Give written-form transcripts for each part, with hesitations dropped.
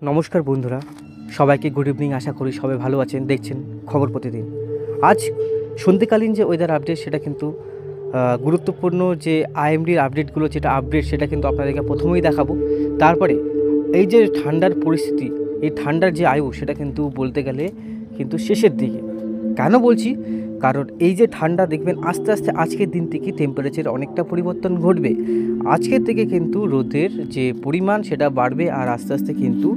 নমস্কার বন্ধুরা, সবাইকে গুড ইভিনিং। আশা করি সবাই ভালো আছেন। দেখছেন খবর প্রতিদিন। আজ সন্ধ্যেকালীন যে ওয়েদার আপডেট সেটা কিন্তু গুরুত্বপূর্ণ যে আইএমডির আপডেটগুলো যেটা আপডেট সেটা কিন্তু আপনাদেরকে প্রথমেই দেখাবো। তারপরে এই যে ঠান্ডার পরিস্থিতি, এই ঠান্ডার যে আয়ু সেটা কিন্তু বলতে গেলে কিন্তু শেষের দিকে। কেন বলছি? কারণ এই যে ঠান্ডা দেখবেন আস্তে আস্তে আজকের দিন থেকে টেম্পারেচার অনেকটা পরিবর্তন ঘটবে। আজকের থেকে কিন্তু রোদের যে পরিমাণ সেটা বাড়বে আর আস্তে আস্তে কিন্তু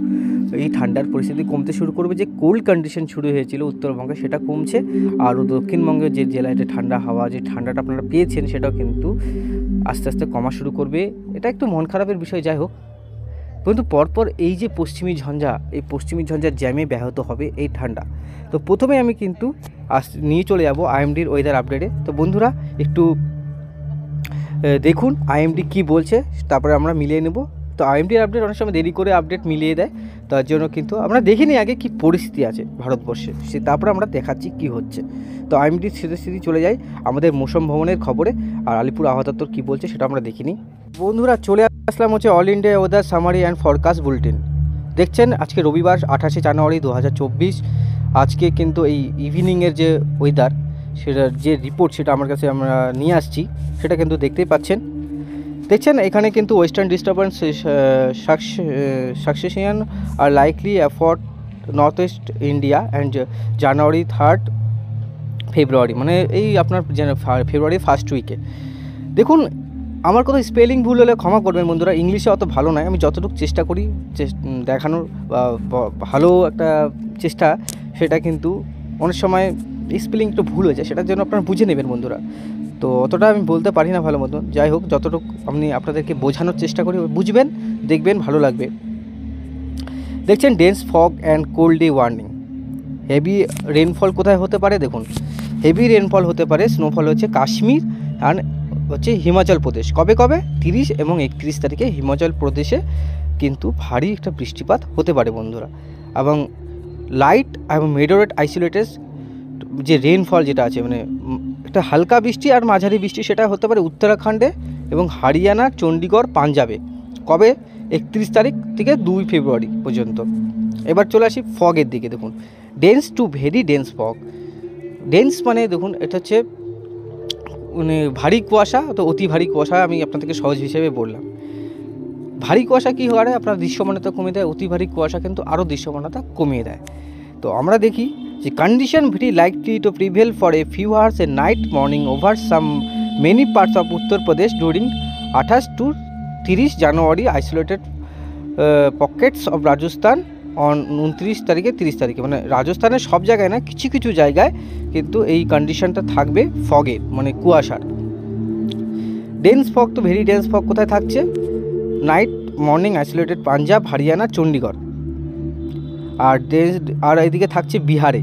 এই ঠান্ডার পরিস্থিতি কমতে শুরু করবে। যে কোল্ড কন্ডিশন শুরু হয়েছিল উত্তরবঙ্গে সেটা কমছে, আর দক্ষিণবঙ্গের যে জেলায় যে ঠান্ডা হাওয়া, যে ঠান্ডাটা আপনারা পেয়েছেন সেটাও কিন্তু আস্তে আস্তে কমা শুরু করবে। এটা একটু মন খারাপের বিষয়, যাই হোক। কিন্তু পরপর এই যে পশ্চিমী ঝঞ্ঝা, এই পশ্চিমী ঝঞ্ঝার জ্যামে ব্যাহত হবে এই ঠান্ডা। তো প্রথমে আমি কিন্তু নিয়ে চলে যাব আইএমডির ওয়েদার আপডেটে। তো বন্ধুরা একটু দেখুন আইএমডি কী বলছে, তারপরে আমরা মিলিয়ে নেব। তো আইএমডির আপডেট অনেক সময় দেরি করে আপডেট মিলিয়ে দেয়, তার জন্য কিন্তু আমরা দেখিনি আগে কি পরিস্থিতি আছে ভারতবর্ষে, তারপরে আমরা দেখাচ্ছি কি হচ্ছে। তো আইএমডির স্থিতি চলে যাই আমাদের মৌসুম ভবনের খবরে, আর আলিপুর আবহাওয়া দপ্তর কী বলছে সেটা আমরা দেখিনি। বন্ধুরা চলে আসলাম হচ্ছে all India weather summary and forecast bulletin. দেখছেন আজকে রবিবার 28শে জানুয়ারি 2024। আজকে কিন্তু এই ইভিনিংয়ের যে ওয়েদার সেটার যে রিপোর্ট সেটা আমার কাছে আমরা নিয়ে আসছি, সেটা কিন্তু দেখতেই পাচ্ছেন। দেখছেন এখানে কিন্তু western disturbance succession are likely afford north west India and January 3rd February, মানে এই আপনার ফেব্রুয়ারি ফার্স্ট উইকে। দেখুন আমার কথা স্পেলিং ভুল হলে ক্ষমা করবেন বন্ধুরা, ইংলিশে অত ভালো নয়। আমি যতটুকু চেষ্টা করি দেখানোর ভালো একটা চেষ্টা, সেটা কিন্তু অনেক সময় স্পেলিং একটু ভুল হয়ে যায়, সেটার জন্য আপনারা বুঝে নেবেন বন্ধুরা। তো অতটা আমি বলতে পারি না ভালো মতন, যাই হোক যতটুকু আমি আপনাদেরকে বোঝানোর চেষ্টা করি, বুঝবেন, দেখবেন, ভালো লাগবে। দেখছেন dense fog and cold day warning. Heavy rainfall কোথায় হতে পারে? দেখুন হেভি রেনফল হতে পারে, স্নোফল হচ্ছে কাশ্মীর অ্যান্ড হচ্ছে হিমাচল প্রদেশ। কবে 30 এবং 31 তারিখে হিমাচল প্রদেশে কিন্তু ভারী একটা বৃষ্টিপাত হতে পারে বন্ধুরা। এবং লাইট এবং মেডারেট আইসোলেটেড যে রেনফল যেটা আছে, মানে একটা হালকা বৃষ্টি আর মাঝারি বৃষ্টি, সেটা হতে পারে উত্তরাখণ্ডে এবং হরিয়ানা, চণ্ডীগড়, পাঞ্জাবে। কবে? 31 তারিখ থেকে 2 ফেব্রুয়ারি পর্যন্ত। এবার চলে আসি ফগের দিকে। দেখুন dense to very dense fog. Dense মানে দেখুন এটা হচ্ছে মানে ভারী কুয়াশা, তো অতি ভারী কুয়াশা আমি আপনাদেরকে সহজ হিসেবে বললাম। ভারী কুয়াশা কী হয়? আপনার দৃশ্যমানতা কমিয়ে দেয়, অতি ভারী কুয়াশা কিন্তু আরও দৃশ্যমানতা কমিয়ে দেয়। তো আমরা দেখি যে condition very likely to prevail for a few hours A night morning over some many parts of Uttar Pradesh during 28 to 30 January, isolated Pockets of Rajasthan on 29 তারিখে 30 তারিখে। মানে রাজস্থানের সব জায়গায় না, কিছু কিছু জায়গায় কিন্তু এই কন্ডিশনটা থাকবে ফগের, মানে কুয়াশার। ডেন্স ফগ তো ভেরি ডেন্স ফগ কোথায় থাকছে? Night morning isolated Punjab, Haryana, Chandigarh. আর এদিকে থাকছে বিহারে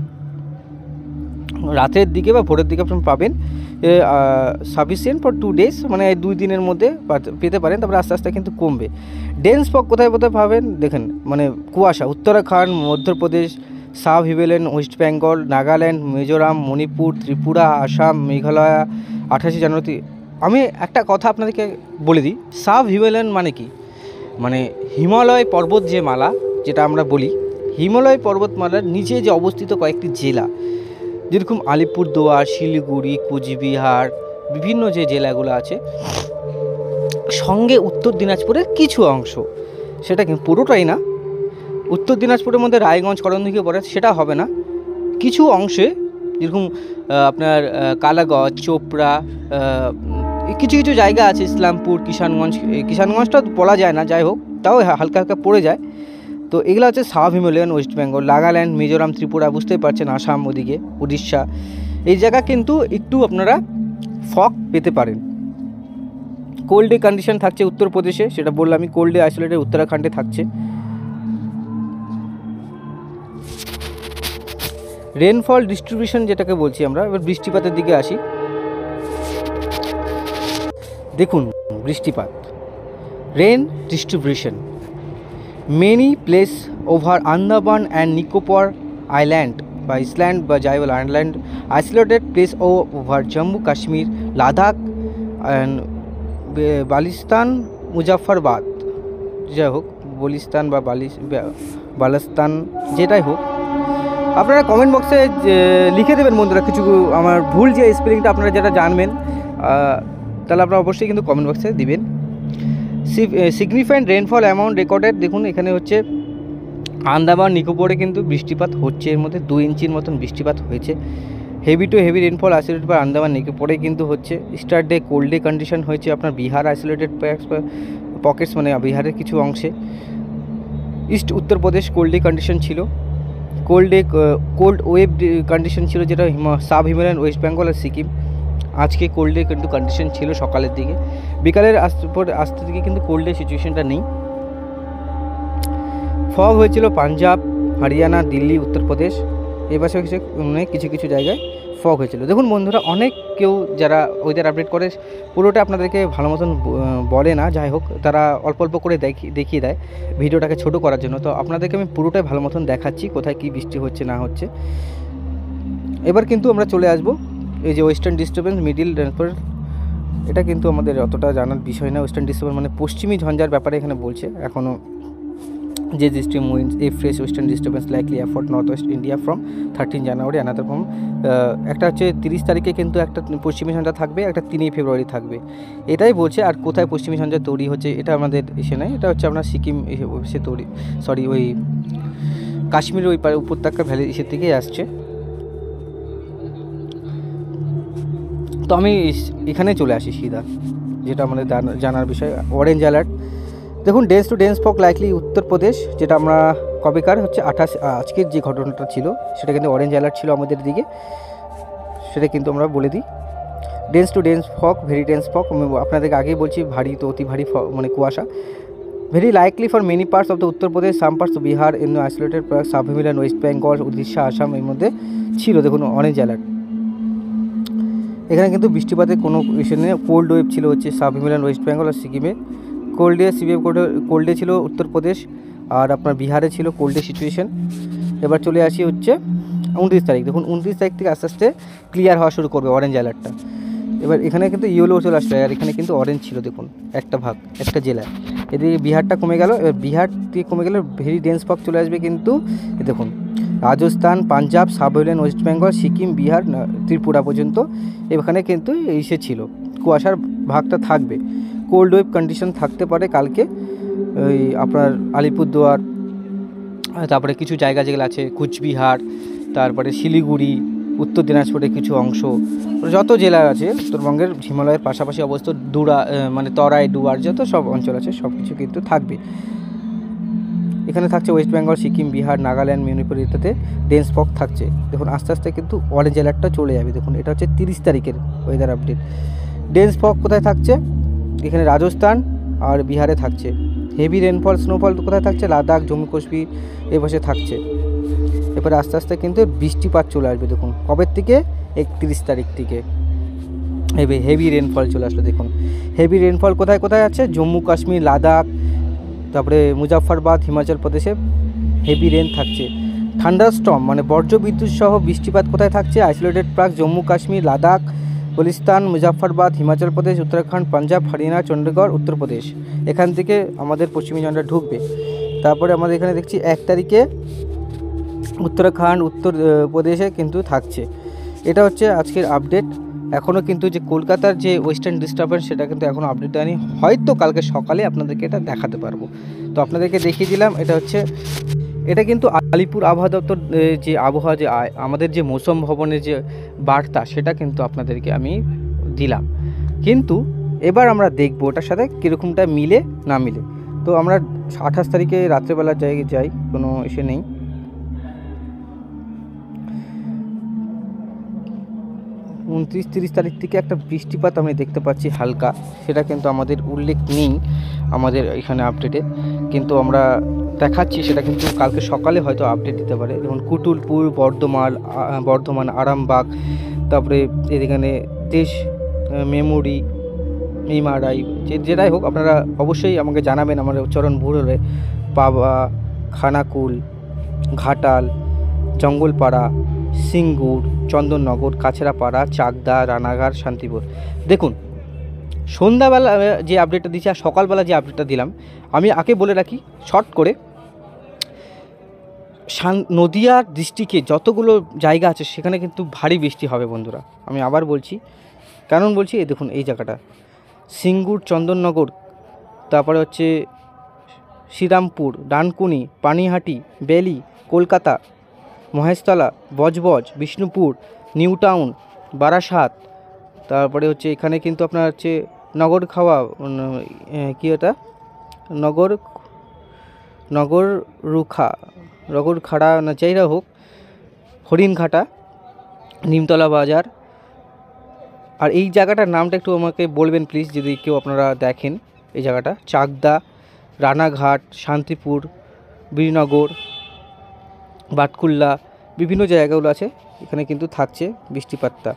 রাতের দিকে বা ভোরের দিকে আপনি পাবেন। সাফিসিয়েন্ট ফর 2 days, মানে 2 দিনের মধ্যে পেতে পারেন, তারপরে আস্তে আস্তে কিন্তু কমবে। ডেন্স ফগ কোথায় কোথায় পাবেন দেখেন, মানে কুয়াশা উত্তরাখণ্ড, মধ্যপ্রদেশ, সাব হিমালয়ান, ওয়েস্ট বেঙ্গল, নাগাল্যান্ড, মিজোরাম, মণিপুর, ত্রিপুরা, আসাম, মেঘালয়। 28 জানুয়ারি। আমি একটা কথা আপনাদেরকে বলে দিই, সাব হিমালয়ান মানে কি? মানে হিমালয় পর্বত যে মালা যেটা আমরা বলি, হিমালয় পর্বতমালার নিচে যে অবস্থিত কয়েকটি জেলা, যেরকম আলিপুরদুয়ার, শিলিগুড়ি, কোচবিহার, বিভিন্ন যে জেলাগুলো আছে, সঙ্গে উত্তর দিনাজপুরের কিছু অংশ, সেটা কিন্তু পুরোটাই না। উত্তর দিনাজপুরের মধ্যে রায়গঞ্জ, করণদিঘি পড়ে, সেটা হবে না। কিছু অংশে যেরকম আপনার কালাগঞ্জ, চোপড়া, কিছু কিছু জায়গা আছে, ইসলামপুর, কিষানগঞ্জটা বলা যায় না, যাই হোক তাও হালকা হালকা পড়ে যায়। তো এগুলো হচ্ছে সাব হিমালয়ান, ওয়েস্ট বেঙ্গল, নাগাল্যান্ড, মিজোরাম, ত্রিপুরা, বুঝতেই পারছেন, আসাম, ওদিকে উড়িষ্যা, এই জায়গা কিন্তু একটু আপনারা ফগ পেতে পারেন। কোল্ড ডে কন্ডিশন থাকছে উত্তরপ্রদেশে, সেটা বললাম আমি। কোল্ড ডে আইসোলেটেড উত্তরাখণ্ডে থাকছে। রেনফল ডিস্ট্রিবিউশন যেটাকে বলছি আমরা, এবার বৃষ্টিপাতের দিকে আসি। দেখুন বৃষ্টিপাত, rain distribution, many place over Andaman and Nicobar island বা ইসল্যান্ড বা জাইওয়াল island, isolated place over Jammu Kashmir, Ladakh and Baltistan, Muzaffarabad, যাই হোক বলিস্তান বা বালস্তান যেটাই হোক, আপনারা কমেন্ট বক্সে লিখে দেবেন বন্ধুরা। কিছু আমার ভুল যে স্পেলিংটা আপনারা যেটা জানবেন তাহলে আপনারা অবশ্যই কিন্তু কমেন্ট বক্সে দিবেন। সিগনিফিক্যান্ট রেনফল অ্যামাউন্ট রেকর্ডেড, দেখুন এখানে হচ্ছে আন্দামান নিকোবরে কিন্তু বৃষ্টিপাত হচ্ছে, এর মধ্যে 2 ইঞ্চির মতন বৃষ্টিপাত হয়েছে। Heavy two heavy rainfall isolated বা আন্দামান নিকোবরে কিন্তু হচ্ছে। Star day cold day condition হয়েছে আপনার বিহার আইসোলেটেড পকেটস, মানে বিহারের কিছু অংশে। East Uttar Pradesh cold day condition ছিল। কোল্ড ওয়েভ কন্ডিশন ছিল, যেটা সাব হিমালয়ান ওয়েস্ট বেঙ্গল আর সিকিম। আজকে কোল্ড ডে কিন্তু কন্ডিশন ছিল সকালের দিকে, বিকালের আসতে দিকে কিন্তু কোল্ড ডে সিচুয়েশনটা নেই। ফগ হয়েছিল পাঞ্জাব, হরিয়ানা, দিল্লি, উত্তরপ্রদেশ, এই পাশে কিছু কিছু জায়গায় ফগ হয়েছিল। দেখুন বন্ধুরা, অনেক কেউ যারা ওয়েদার আপডেট করে পুরোটা আপনাদেরকে ভালো মতন বলে না, যাই হোক তারা অল্প অল্প করে দেখিয়ে দেয় ভিডিওটাকে ছোট করার জন্য। তো আপনাদেরকে আমি পুরোটাই ভালো মতন দেখাচ্ছি কোথায় কী বৃষ্টি হচ্ছে না হচ্ছে। এবার কিন্তু আমরা চলে আসবো এই যে ওয়েস্টার্ন ডিস্টার্বেন্স মিডিল রেনফল, এটা কিন্তু আমাদের অতটা জানার বিষয় না। ওয়েস্টার্ন ডিস্টার্বেন্স মানে পশ্চিমী ঝঞ্ঝার ব্যাপারে এখানে বলছে। এখনও যে ডিস্ট্রিম winds a fresh western disturbance likely afford north west India from 13 January another from, একটা হচ্ছে 30 তারিখে কিন্তু একটা পশ্চিমী ঝঞ্ঝা থাকবে, একটা 3 ফেব্রুয়ারি থাকবে, এটাই বলছে। আর কোথায় পশ্চিমী ঝঞ্ঝা তৈরি হচ্ছে এটা আমাদের এসে নেই, এটা হচ্ছে আপনার সিকিম এসে তৈরি, সরি ওই কাশ্মীরের ওই উপত্যকা ভ্যালি এসে থেকেই আসছে। তো আমি এখানে চলে আসি সিধা, যেটা আমাদের জানার বিষয়। অরেঞ্জ অ্যালার্ট, দেখুন dense to dense fog likely Uttar Pradesh, যেটা আমরা কবেকার হচ্ছে 28 আজকের যে ঘটনাটা ছিল সেটা কিন্তু অরেঞ্জ অ্যালার্ট ছিল আমাদের দিকে, সেটা কিন্তু আমরা বলে দিই। Dense to dense fog, very dense fog, আপনাদেরকে আগেই বলছি ভারী তো অতি ভারী মানে কুয়াশা। Very likely for many parts of the Uttar Pradesh, some parts of Bihar, in isolated sub Himalayan West Bengal, Orissa, Assam এর মধ্যে ছিল। দেখুন অরেঞ্জ অ্যালার্ট, এখানে কিন্তু বৃষ্টিপাতের কোনো ইস্যু নেই। কোল্ড ওয়েভ ছিল হচ্ছে সাব হিমালয়ান ওয়েস্ট বেঙ্গল আর সিকিমে। কোল্ড ডে ছিল উত্তরপ্রদেশ আর আপনার বিহারে ছিল কোল্ড ডে সিচুয়েশন। এবার চলে আসি হচ্ছে 29 তারিখ, দেখুন 29 তারিখ থেকে আস্তে আস্তে ক্লিয়ার হওয়া শুরু করবে অরেঞ্জ অ্যালার্টটা। এবার এখানে কিন্তু ইয়েলো চলে আসবে, আর এখানে কিন্তু অরেঞ্জ ছিল দেখুন একটা ভাগ, একটা জেলায়। এদিকে বিহারটা কমে গেল, এবার বিহার থেকে কমে গেলে ভেরি ডেন্স ফগ চলে আসবে কিন্তু দেখুন রাজস্থান, পাঞ্জাব, সাব হিমালয়ান ওয়েস্ট বেঙ্গল, সিকিম, বিহার, ত্রিপুরা পর্যন্ত এখানে কিন্তু এসে ছিল, কুয়াশার ভাগটা থাকবে। কোল্ড ওয়েভ কন্ডিশন থাকতে পারে কালকে ওই আপনার আলিপুরদুয়ার, তারপরে কিছু জায়গা যেগুলো আছে কুচবিহার, তারপরে শিলিগুড়ি, উত্তর দিনাজপুরের কিছু অংশ, যত জেলা আছে উত্তরবঙ্গের হিমালয়ের পাশাপাশি অবস্থিত মানে তরাই, ডুয়ার, যত সব অঞ্চল আছে সব কিছু কিন্তু থাকবে। এখানে থাকছে ওয়েস্ট বেঙ্গল, সিকিম, বিহার, নাগাল্যান্ড, মণিপুর ইত্যাদি ডেন্স ফগ থাকছে। দেখুন আস্তে আস্তে কিন্তু অরেঞ্জ অ্যালার্টটা চলে যাবে। দেখুন এটা হচ্ছে 30 তারিখের ওয়েদার আপডেট। ডেন্স ফগ কোথায় থাকছে? এখানে রাজস্থান আর বিহারে থাকছে। হেভি রেনফল স্নোফল কোথায় থাকছে? লাদাখ, জম্মু কাশ্মীর এ পাশে থাকছে। এরপরে আস্তে আস্তে কিন্তু বৃষ্টিপাত চলে আসবে। দেখুন কবের থেকে? 31 তারিখ থেকে হেভি রেনফল চলে আসলো। দেখুন হেভি রেনফল কোথায় কোথায় আছে? জম্মু কাশ্মীর, লাদাখ, তারপরে মুজাফফরবাদ, হিমাচল প্রদেশে হেভি রেন থাকছে। থান্ডারস্টর্ম মানে বজ্রবিদ্যুৎ সহ বৃষ্টিপাত কোথায় থাকছে? আইসোলেটেড প্রাক জম্মু কাশ্মীর, লাদাখ, বলিস্তান, মুজাফফরবাদ, হিমাচল প্রদেশ, উত্তরাখণ্ড, পাঞ্জাব, হরিয়ানা, চণ্ডীগড়, উত্তরপ্রদেশ। এখান থেকে আমাদের পশ্চিমী ঝঞ্ঝা ঢুকবে। তারপরে আমাদের এখানে দেখছি 1 তারিখে উত্তরাখণ্ড, উত্তরপ্রদেশে কিন্তু থাকছে। এটা হচ্ছে আজকের আপডেট। এখনও কিন্তু যে কলকাতার যে ওয়েস্টার্ন ডিস্টার্বেন্স সেটা কিন্তু এখনও আপডেট দেয়নি, হয়তো কালকে সকালে আপনাদেরকে এটা দেখাতে পারবো। তো আপনাদেরকে দেখিয়ে দিলাম। এটা কিন্তু আলিপুর আবহাওয়া দপ্তর যে আবহাওয়া যে আমাদের যে মৌসুম ভবনের যে বার্তা সেটা কিন্তু আপনাদেরকে আমি দিলাম। কিন্তু এবার আমরা দেখবো ওটার সাথে কীরকমটা মিলে না মিলে। তো আমরা 28 তারিখে রাত্রেবেলা যাই, কোনো ইস্যু নেই। 29-30 তারিখ থেকে একটা বৃষ্টিপাত আমি দেখতে পাচ্ছি হালকা, সেটা কিন্তু আমাদের উল্লেখ নেই আমাদের এখানে আপডেটে, কিন্তু আমরা দেখাচ্ছি সেটা কিন্তু কালকে সকালে হয়তো আপডেট দিতে পারে। যেমন কুতুলপুর, বর্ধমান, আরামবাগ, তারপরে এখানে দেশ, মেমারাই, যেটাই হোক আপনারা অবশ্যই আমাকে জানাবেন আমার উচ্চারণ ভুল হলে। পাবা, খানাকুল, ঘাটাল, জঙ্গলপাড়া, সিঙ্গুর, চন্দননগর, কাছড়াপাড়া, চাকদা, রানাঘাট, শান্তিপুর। দেখুন সন্ধ্যাবেলা যে আপডেটটা দিচ্ছি আর সকালবেলা যে আপডেটটা দিলাম, আমি আগে বলে রাখি শর্ট করে, নদিয়া ডিস্ট্রিক্টে যতগুলো জায়গা আছে সেখানে কিন্তু ভারী বৃষ্টি হবে বন্ধুরা। আমি আবার বলছি, কারণ বলছি এই দেখুন এই জায়গাটা সিঙ্গুর, চন্দননগর, তারপরে হচ্ছে শ্রীরামপুর, ডানকুনি, পানিহাটি, বেলি, কলকাতা, মহেশতলা, বজবজ, বিষ্ণুপুর, নিউ টাউন, বারাসাত, তারপরে হচ্ছে এখানে কিন্তু আপনার হচ্ছে নগর খাওয়া, কী এটা নগর নগর রুখা, নগর খাড়া না যাইরা হোক, হরিণঘাটা, নিমতলা বাজার। আর এই জায়গাটার নামটা একটু আমাকে বলবেন প্লিজ, যদি কেউ আপনারা দেখেন এই জায়গাটা, চাকদা, রানাঘাট, শান্তিপুর, বীরনগর, বাটকুল্লা, বিভিন্ন জায়গাগুলো আছে, এখানে কিন্তু থাকছে বৃষ্টিপাতটা।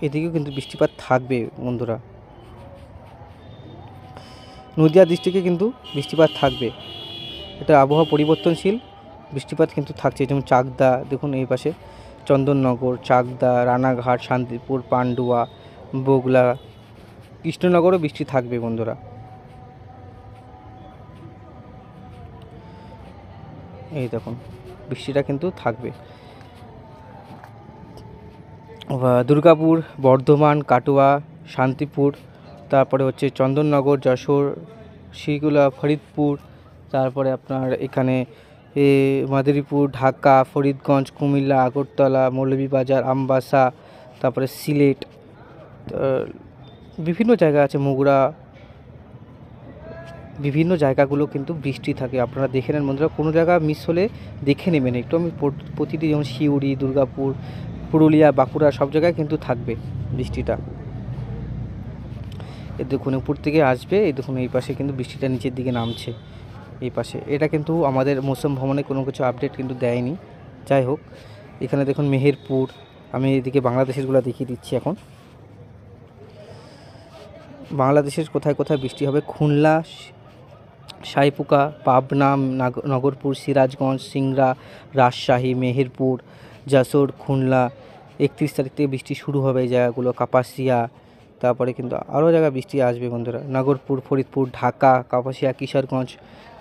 এদিকেও কিন্তু বৃষ্টিপাত থাকবে বন্ধুরা, নদিয়া ডিস্ট্রিক্টে কিন্তু বৃষ্টিপাত থাকবে। এটা আবহাওয়া পরিবর্তনশীল, বৃষ্টিপাত কিন্তু থাকছে। যেমন চাকদা দেখুন এই পাশে, চন্দননগর, চাকদা, রানাঘাট, শান্তিপুর, পান্ডুয়া, বগুলা, কৃষ্ণনগরও বৃষ্টি থাকবে বন্ধুরা। এই দেখুন বৃষ্টিটা কিন্তু থাকবে। দুর্গাপুর, বর্ধমান, কাটোয়া, শান্তিপুর, তারপরে হচ্ছে চন্দননগর, যশোর, শিগুলা, ফরিদপুর, তারপরে আপনার এখানে মাদারীপুর, ঢাকা, ফরিদগঞ্জ, কুমিল্লা, আগরতলা, মৌলভীবাজার, আমবাসা, তারপরে সিলেট, বিভিন্ন জায়গা আছে, মুগরা, বিভিন্ন জায়গাগুলো কিন্তু বৃষ্টি থাকে। আপনারা দেখে নেন বন্ধুরা, কোনো জায়গা মিস হলে দেখে নেবেন একটু। আমি প্রতিটি যেমন সিউড়ি, দুর্গাপুর, পুরুলিয়া, বাঁকুড়া সব জায়গায় কিন্তু থাকবে বৃষ্টিটা। এই দেখুন উপর থেকে আসবে, এই দেখুন এই পাশে কিন্তু বৃষ্টিটা নিচের দিকে নামছে এই পাশে। এটা কিন্তু আমাদের মৌসুম ভ্রমণে কোনো কিছু আপডেট কিন্তু দেয়নি। যাই হোক, এখানে দেখুন মেহেরপুর, আমি এদিকে বাংলাদেশেরগুলো দেখিয়ে দিচ্ছি এখন। বাংলাদেশের কোথায় কোথায় বৃষ্টি হবে: খুলনা, সাইপুকা, পাবনা, নগরপুর, সিরাজগঞ্জ, সিংড়া, রাজশাহী, মেহেরপুর, যশোর, খুলনা। 31 তারিখ থেকে বৃষ্টি শুরু হবে এই জায়গাগুলো, কাপাসিয়া, তারপরে কিন্তু আরও জায়গায় বৃষ্টি আসবে বন্ধুরা, নগরপুর, ফরিদপুর, ঢাকা, কাপাসিয়া, কিশোরগঞ্জ,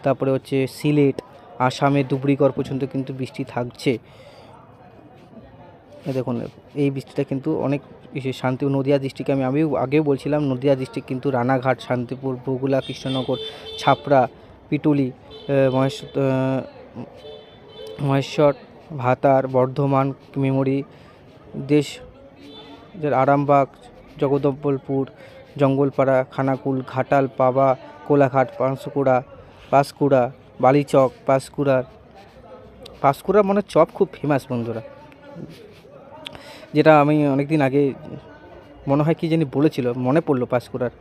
তারপরে হচ্ছে সিলেট, আসামে ধুবড়ীগড় পর্যন্ত কিন্তু বৃষ্টি থাকছে। দেখুন এই বৃষ্টিটা কিন্তু অনেক শান্তি। নদিয়া ডিস্ট্রিক্টে আমি আগেও বলছিলাম, নদিয়া ডিস্ট্রিক্ট কিন্তু রানাঘাট, শান্তিপুর, বগুলা, কৃষ্ণনগর, ছাপড়া, পিটুলি, মহেশ্বর, ভাতার, বর্ধমান, মেমরি, দেশ, আরামবাগ, জগদম্বলপুর, জঙ্গলপাড়া, খানাকুল, ঘাটাল, পাবা, কোলাঘাট, পাঁশকুড়া, বালিচক, পাঁশকুড়া মানে চপ খুব ফেমাস বন্ধুরা, যেটা আমি অনেকদিন আগে মনে হয় কি জানি বলেছিল, মনে পড়লো পাঁশকুড়ার।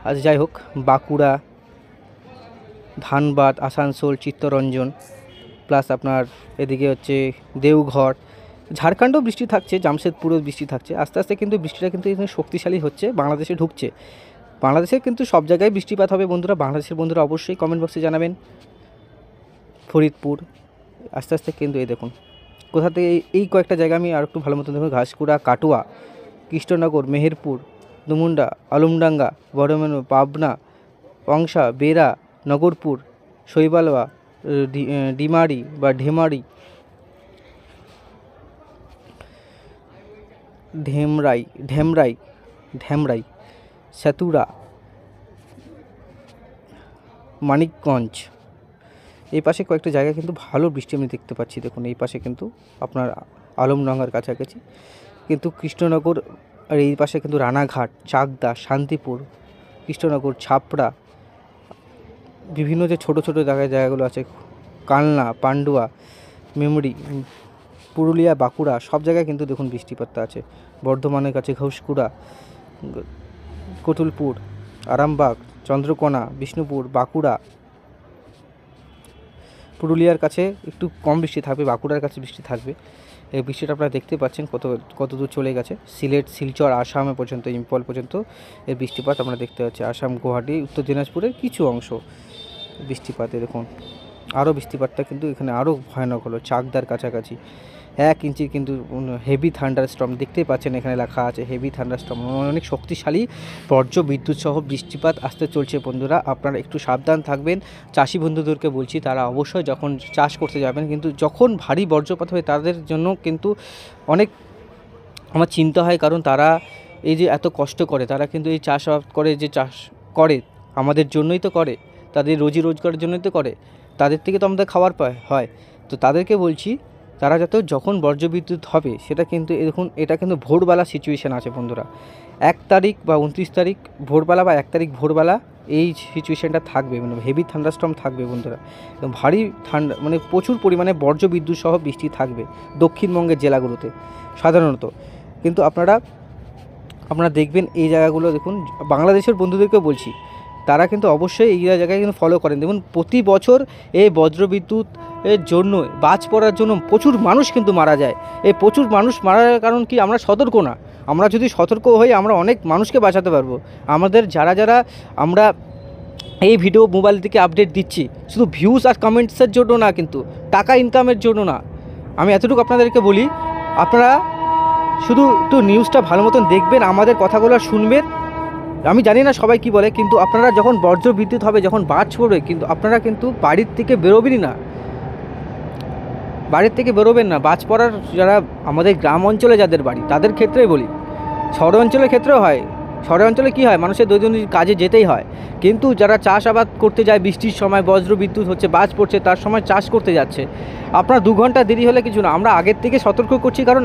আজ যাই হোক, বাঁকুড়া, ধানবাদ, আসানসোল, চিত্তরঞ্জন, প্লাস আপনার এদিকে হচ্ছে দেওঘর, ঝাড়খণ্ডেও বৃষ্টি থাকছে, জামশেদপুরেও বৃষ্টি থাকছে। আস্তে আস্তে কিন্তু বৃষ্টিটা কিন্তু এখানে শক্তিশালী হচ্ছে, বাংলাদেশে ঢুকছে। বাংলাদেশে কিন্তু সব জায়গায় বৃষ্টিপাত হবে বন্ধুরা। বাংলাদেশের বন্ধুরা অবশ্যই কমেন্ট বক্সে জানাবেন। ফরিদপুর আস্তে আস্তে কিন্তু এই দেখুন কোথা থেকে এই কয়েকটা জায়গা আমি আর একটু ভালো মতো দেখুন: ঘাসকুড়া, কাটোয়া, কৃষ্ণনগর, মেহেরপুর, দুমুন্ডা, আলমডাঙ্গা, বড়মেনু, পাবনা, পংসা, বেরা, নগরপুর, শৈবালয়া, ডিমারি বা ঢেমরাই, সাতুরা, মানিকগঞ্জ, এই পাশে কয়েকটা জায়গায় কিন্তু ভালো বৃষ্টি আমি দেখতে পাচ্ছি। দেখুন এই পাশে কিন্তু আপনার আলমডাঙ্গার কাছাকাছি কিন্তু কৃষ্ণনগর, আর এই পাশে কিন্তু রানাঘাট, চাকদা, শান্তিপুর, কৃষ্ণনগর, ছাপড়া, বিভিন্ন যে ছোটো ছোটো জায়গাগুলো আছে, কালনা, পান্ডুয়া, মেমরি, পুরুলিয়া, বাঁকুড়া সব জায়গায় কিন্তু দেখুন বৃষ্টিপাতটা আছে। বর্ধমানের কাছে ঘোষকুড়া, কতুলপুর, আরামবাগ, চন্দ্রকোনা, বিষ্ণুপুর, বাঁকুড়া, পুরুলিয়ার কাছে একটু কম বৃষ্টি থাকবে, বাঁকুড়ার কাছে বৃষ্টি থাকবে। এই বৃষ্টিটা আপনারা দেখতে পাচ্ছেন কত দূর চলে গেছে। সিলেট, শিলচর, আসামে পর্যন্ত, ইম্ফল পর্যন্ত এর বৃষ্টিপাত আমরা দেখতে পাচ্ছি। আসাম, গুয়াহাটি, উত্তর দিনাজপুরের কিছু অংশ বৃষ্টিপাতে দেখুন। আরও বৃষ্টিপাতটা কিন্তু এখানে আরও ভয়ানক হলো চাকদার কাছাকাছি। 1 ইঞ্চির কিন্তু হেভি থান্ডারস্টর্ম, দেখতেই পাচ্ছেন এখানে লেখা আছে হেভি থান্ডারস্টর্ম, অনেক শক্তিশালী বজ্র বিদ্যুৎ সহ বৃষ্টিপাত আসতে চলছে বন্ধুরা। আপনারা একটু সাবধান থাকবেন। চাষি বন্ধুদেরকে বলছি তারা অবশ্যই যখন চাষ করতে যাবেন, কিন্তু যখন ভারী বজ্রপাত হয় তাদের জন্য কিন্তু অনেক আমার চিন্তা হয়, কারণ তারা এই যে এত কষ্ট করে, তারা কিন্তু এই চাষাবাদ করে, যে চাষ করে আমাদের জন্যই তো করে, তাদের রোজি রোজগারের জন্যই তো করে, তাদের থেকে তো আমাদের খাবার পায় হয়। তো তাদেরকে বলছি তারা যাতে যখন বজ্রবিদ্যুৎ হবে সেটা কিন্তু দেখুন, এটা কিন্তু ভোরবেলা সিচুয়েশান আছে বন্ধুরা, 1 তারিখ বা 29 তারিখ ভোরবেলা বা 1 তারিখ ভোরবেলা এই সিচুয়েশানটা থাকবে, মানে হেভি থান্ডারস্টর্ম থাকবে বন্ধুরা, এবং ভারী ঠান্ডা মানে প্রচুর পরিমাণে বজ্রবিদ্যুৎ সহ বৃষ্টি থাকবে দক্ষিণবঙ্গের জেলাগুলোতে সাধারণত। কিন্তু আপনারা দেখবেন এই জায়গাগুলো দেখুন, বাংলাদেশের বন্ধুদেরকে বলছি তারা কিন্তু অবশ্যই এই জায়গায় কিন্তু ফলো করেন। দেখুন প্রতি বছর এই বজ্রবিদ্যুৎ এর জন্য, বাজ পড়ার জন্য প্রচুর মানুষ কিন্তু মারা যায়। এই প্রচুর মানুষ মারার কারণ কি? আমরা সতর্ক না। আমরা যদি সতর্ক হই আমরা অনেক মানুষকে বাঁচাতে পারবো। আমাদের যারা আমরা এই ভিডিও মোবাইল থেকে আপডেট দিচ্ছি শুধু ভিউজ আর কমেন্টসের জন্য না, কিন্তু টাকা ইনকামের জন্য না। আমি এতটুকু আপনাদেরকে বলি, আপনারা শুধু একটু নিউজটা ভালো মতন দেখবেন, আমাদের কথাগুলো শুনবেন। আমি জানি না সবাই কি বলে, কিন্তু আপনারা যখন বজ্র বিদ্যুৎ হবে, যখন বাজ পড়বে, কিন্তু আপনারা কিন্তু বাড়ির থেকে বেরোবেনই না, বাড়ির থেকে বেরোবেন না। বাজ পড়ার যারা আমাদের গ্রাম অঞ্চলে যাদের বাড়ি তাদের ক্ষেত্রেই বলি, শহর অঞ্চলের ক্ষেত্রেও হয়। শহর অঞ্চলে কী হয়, মানুষের দৈনন্দিন কাজে যেতেই হয়, কিন্তু যারা চাষাবাদ করতে যায় বৃষ্টির সময় বজ্র বিদ্যুৎ হচ্ছে, বাজ পড়ছে, তার সময় চাষ করতে যাচ্ছে, আপনার 2 ঘন্টা দেরি হলে কিছু না, আমরা আগের থেকে সতর্ক করছি, কারণ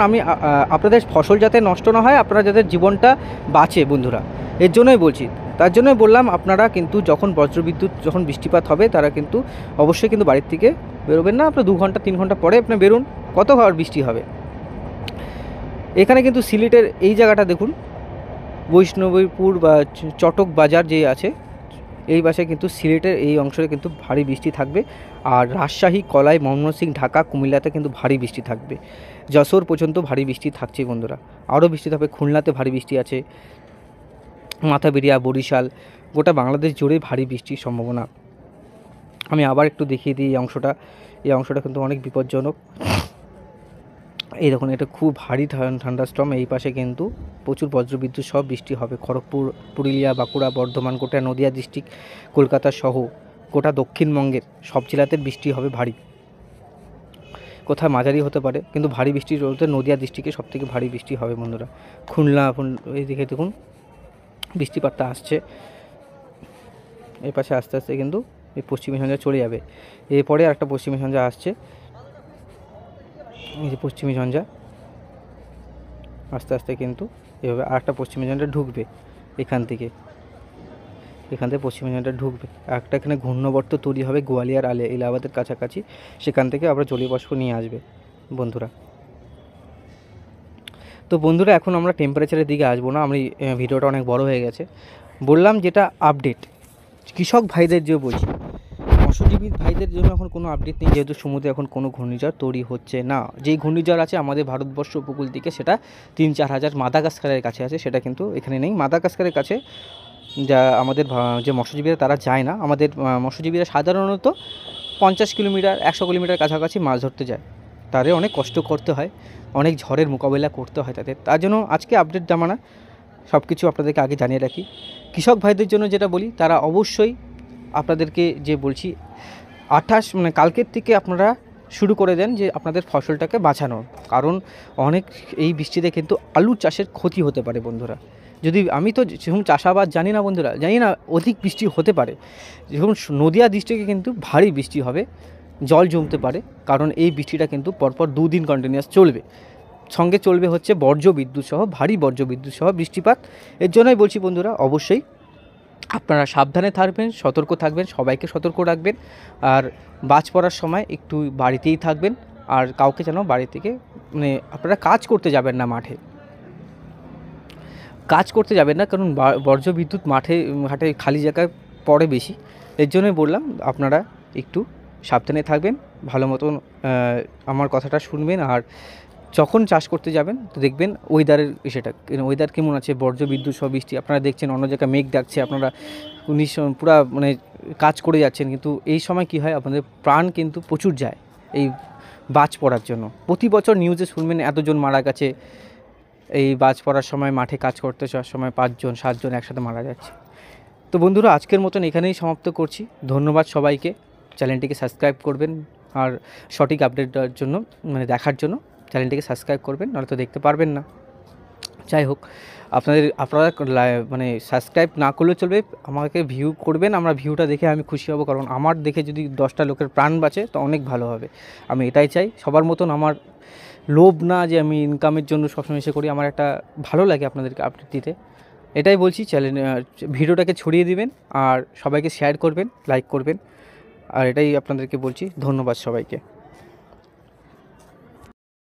আপনাদের ফসল যাতে নষ্ট না হয়, আপনারা যাতে জীবনটা বাঁচে বন্ধুরা, এর জন্যই বলছি। তার জন্যই বললাম আপনারা কিন্তু যখন বজ্রবিদ্যুৎ, যখন বৃষ্টিপাত হবে, তারা কিন্তু অবশ্যই কিন্তু বাড়ির থেকে বেরোবেন না। আপনার 2 ঘন্টা 3 ঘন্টা পরে আপনি বেরোন, কত ঘর বৃষ্টি হবে। এখানে কিন্তু সিলেটের এই জায়গাটা দেখুন, বৈষ্ণবীপুর বা চটক বাজার যে আছে, এই পাশে কিন্তু সিলেটের এই অংশে কিন্তু ভারী বৃষ্টি থাকবে। আর রাজশাহী, কলাই, ময়মনসিংহ, ঢাকা, কুমিল্লাতে কিন্তু ভারী বৃষ্টি থাকবে। যশোর পর্যন্ত ভারী বৃষ্টি থাকছে বন্ধুরা, আরও বৃষ্টি থাকবে। খুলনাতে ভারী বৃষ্টি আছে, মাথাবেড়িয়া, বরিশাল, গোটা বাংলাদেশ জুড়ে ভারী বৃষ্টির সম্ভাবনা। আমি আবার একটু দেখিয়ে দিই এই অংশটা কিন্তু অনেক বিপজ্জনক। এই দেখুন, এটা খুব ভারী থান্ডারস্টর্ম। এই পাশে কিন্তু প্রচুর বজ্রবিদ্যুৎ সহ বৃষ্টি হবে। খড়গপুর, পুরুলিয়া, বাঁকুড়া, বর্ধমান, গোটা নদিয়া ডিস্ট্রিক্ট, কলকাতা সহ গোটা দক্ষিণবঙ্গের সব জেলাতে বৃষ্টি হবে ভারী, কোথায় মাঝারি হতে পারে, কিন্তু ভারী বৃষ্টি বলতে নদিয়া ডিস্ট্রিক্টে সবথেকে ভারী বৃষ্টি হবে বন্ধুরা। খুলনা, এই দিকে দেখুন বৃষ্টিপাতটা আসছে। এই পাশে আস্তে আস্তে কিন্তু এই পশ্চিমী ঝঞ্ঝা চলে যাবে। এরপরে আরেকটা পশ্চিমী ঝঞ্ঝা আসছে, এই যে পশ্চিমী ঝঞ্ঝা আস্তে আস্তে কিন্তু এভাবে আরেকটা পশ্চিমী ঝঞ্ঝা ঢুকবে এখান থেকে পশ্চিমী ঝঞ্ঝা ঢুকবে। একটা এখানে ঘূর্ণবর্ত তৈরি হবে গোয়ালিয়র, এলাহাবাদের কাছাকাছি, সেখান থেকে আবার জলীয়বাষ্প নিয়ে আসবে বন্ধুরা। তো বন্ধুরা এখন আমরা টেম্পারেচারের দিকে আসবো না, আমি ভিডিওটা অনেক বড় হয়ে গেছে। বললাম যেটা আপডেট কৃষক ভাইদের যে বলছি, মৎস্যজীবী ভাইদের জন্য এখন কোনো আপডেট নেই, যেহেতু সমুদ্রে এখন কোনো ঘূর্ণিঝড় তৈরি হচ্ছে না। যেই ঘূর্ণিঝড় আছে আমাদের ভারতবর্ষ উপকূল দিকে, সেটা 3-4 হাজার মাদাগাস্কারের কাছে আছে, সেটা কিন্তু এখানে নেই। মাদাগাস্কারের কাছে যা আমাদের যে মৎস্যজীবীরা তারা যায় না, আমাদের মৎস্যজীবীরা সাধারণত 50 কিলোমিটার 100 কিলোমিটার কাছাকাছি মাছ ধরতে যায়, তাদের অনেক কষ্ট করতে হয়, অনেক ঝড়ের মোকাবিলা করতে হয় তাদের। তার জন্য আজকে আপডেট জামানা সব কিছু আপনাদেরকে আগে জানিয়ে রাখি। কৃষক ভাইদের জন্য যেটা বলি, তারা অবশ্যই আপনাদেরকে যে বলছি 28 মানে কালকের থেকে আপনারা শুরু করে দেন যে আপনাদের ফসলটাকে বাঁচানোর, কারণ অনেক এই বৃষ্টিতে কিন্তু আলু চাষের ক্ষতি হতে পারে বন্ধুরা। যদি আমি তো যেরকম চাষাবাদ জানি না বন্ধুরা, জানি না অধিক বৃষ্টি হতে পারে, যেরকম নদিয়া ডিস্ট্রিক্টে কিন্তু ভারী বৃষ্টি হবে, জল জমতে পারে, কারণ এই বৃষ্টিটা কিন্তু পরপর 2 দিন কন্টিনিউয়াস চলবে, সঙ্গে চলবে হচ্ছে বজ্রবিদ্যুৎ সহ ভারী বজ্রবিদ্যুৎ সহ বৃষ্টিপাত। এর জন্যই বলছি বন্ধুরা, অবশ্যই আপনারা সাবধানে থাকবেন, সতর্ক থাকবেন, সবাইকে সতর্ক রাখবেন, আর বাজ পড়ার সময় একটু বাড়িতেই থাকবেন, আর কাউকে যেন বাড়ি থেকে মানে আপনারা কাজ করতে যাবেন না, মাঠে কাজ করতে যাবেন না, কারণ বজ্রবিদ্যুৎ ঘাটে খালি জায়গায় পড়ে বেশি। এর জন্যই বললাম আপনারা একটু সাবধানে থাকবেন, ভালো মতন আমার কথাটা শুনবেন, আর যখন চাষ করতে যাবেন তো দেখবেন ওয়েদারের সেটা ওয়েদার কেমন আছে, বজ্রবিদ্যুৎ সহ বৃষ্টি আপনারা দেখছেন, অন্য জায়গায় মেঘ ডাকছে, আপনারা পুরা মানে কাজ করে যাচ্ছেন, কিন্তু এই সময় কি হয় আপনাদের প্রাণ কিন্তু প্রচুর যায়, এই বাজ পড়ার জন্য। প্রতি বছর নিউজে শুনবেন এতজন মারা গেছে, এই বাজ পড়ার সময় মাঠে কাজ করতে যাওয়ার সময় 5 জন 7 জন একসাথে মারা যাচ্ছে। তো বন্ধুরা, আজকের মতন এখানেই সমাপ্ত করছি। ধন্যবাদ সবাইকে। চ্যানেলটিকে সাবস্ক্রাইব করবেন, আর সঠিক আপডেট দেওয়ার জন্য, মানে দেখার জন্য চ্যানেলটিকে সাবস্ক্রাইব করবেন, নাহলে তো দেখতে পারবেন না। যাই হোক, আপনারা মানে সাবস্ক্রাইব না করলেও চলবে, আমাকে ভিউ করবেন। আমরা ভিউটা দেখে আমি খুশি হব, কারণ আমার দেখে যদি 10টা লোকের প্রাণ বাঁচে তো অনেক ভালো হবে। আমি এটাই চাই সবার মতন। আমার লোভ না যে আমি ইনকামের জন্য সবসময় এসে করি, আমার একটা ভালো লাগে আপনাদেরকে আপডেট দিতে। এটাই বলছি, ভিডিওটাকে ছড়িয়ে দিবেন আর সবাইকে শেয়ার করবেন, লাইক করবেন, আর এটাই আপনাদেরকে বলছি। ধন্যবাদ সবাইকে।